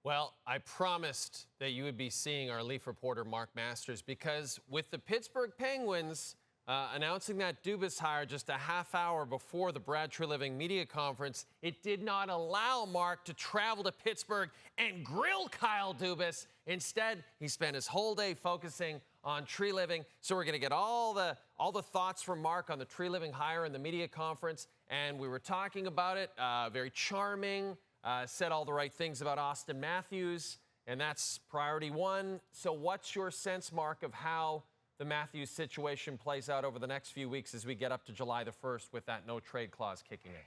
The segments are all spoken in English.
Well, I promised that you would be seeing our Leaf reporter, Mark Masters, because with the Pittsburgh Penguins announcing that Dubas hire just a half hour before the Brad Treliving media conference, it did not allow Mark to travel to Pittsburgh and grill Kyle Dubas. Instead, he spent his whole day focusing on Treliving. So we're going to get all the thoughts from Mark on the Treliving hire and the media conference. And we were talking about it. Very charming. Said all the right things about Auston Matthews, and that's priority one. So what's your sense, Mark, of how the Matthews situation plays out over the next few weeks as we get up to July the 1st with that no-trade clause kicking in?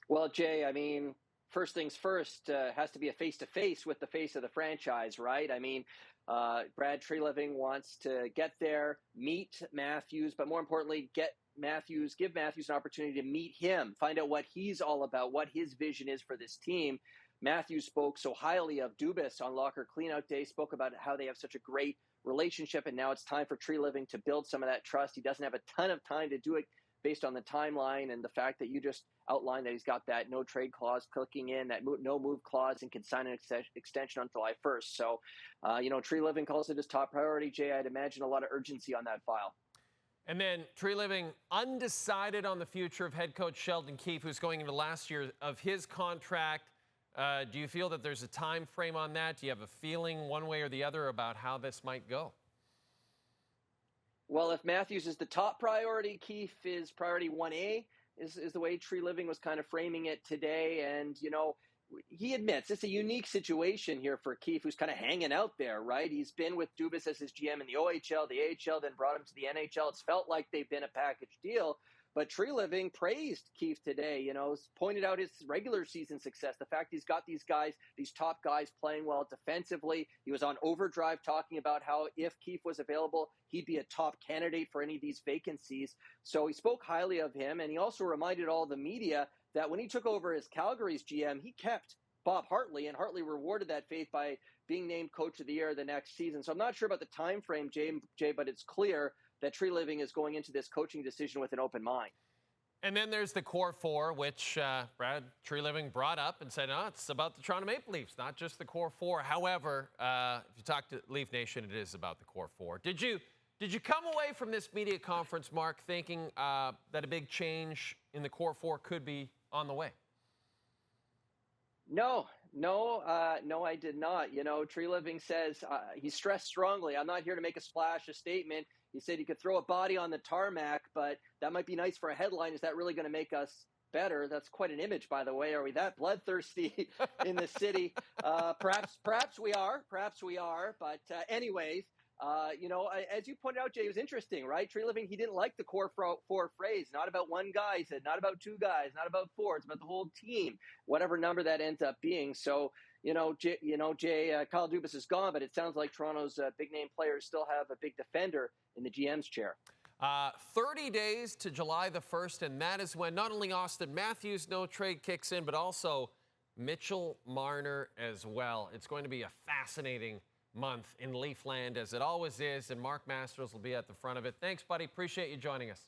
Well, Jay, I mean, first things first, has to be a face-to-face with the face of the franchise, right? I mean, Brad Treliving wants to get there, meet Matthews, but more importantly, give Matthews an opportunity to meet him, find out what he's all about, what his vision is for this team. Matthews spoke so highly of Dubas on Locker Cleanout Day, spoke about how they have such a great relationship, and now it's time for Treliving to build some of that trust. He doesn't have a ton of time to do it based on the timeline and the fact that you just outlined that he's got that no-trade clause clicking in, that no-move clause, and can sign an extension on July 1st. So, Treliving calls it his top priority, Jay. I'd imagine a lot of urgency on that file. And then Treliving undecided on the future of head coach Sheldon Keefe, who's going into last year of his contract. Do you feel that there's a time frame on that? Do you have a feeling one way or the other about how this might go? Well, if Matthews is the top priority, Keefe is priority 1A, is the way Treliving was kind of framing it today. And, he admits it's a unique situation here for Keefe, who's kind of hanging out there, right? He's been with Dubas as his GM in the OHL, the AHL, then brought him to the NHL. It's felt like they've been a package deal. But Treliving praised Keefe today, pointed out his regular season success, the fact he's got these guys, these top guys playing well defensively. He was on Overdrive talking about how if Keefe was available, he'd be a top candidate for any of these vacancies. So he spoke highly of him, and he also reminded all the media that when he took over as Calgary's GM, he kept Bob Hartley, and Hartley rewarded that faith by being named Coach of the Year the next season. So I'm not sure about the time frame, Jay, but it's clear that Treliving is going into this coaching decision with an open mind. And then there's the core four, which Brad Treliving brought up and said, it's about the Toronto Maple Leafs, not just the core four. However, if you talk to Leaf Nation, it is about the core four. Did you come away from this media conference, Mark, thinking that a big change in the core four could be on the way? No, I did not. Treliving says he stressed strongly, I'm not here to make a splash, a statement. He said he could throw a body on the tarmac, but that might be nice for a headline. Is that really going to make us better? That's quite an image, by the way. Are we that bloodthirsty in the city? Perhaps we are. But anyways, as you pointed out, Jay, it was interesting, right? Treliving, he didn't like the core four phrase. Not about one guy, he said. Not about two guys. Not about four. It's about the whole team, whatever number that ends up being. So, Jay, Kyle Dubas is gone, but it sounds like Toronto's big-name players still have a big defender in the GM's chair. 30 days to July the 1st, and that is when not only Auston Matthews' no trade kicks in, but also Mitchell Marner as well. It's going to be a fascinating month in Leafland, as it always is, and Mark Masters will be at the front of it. Thanks, buddy. Appreciate you joining us.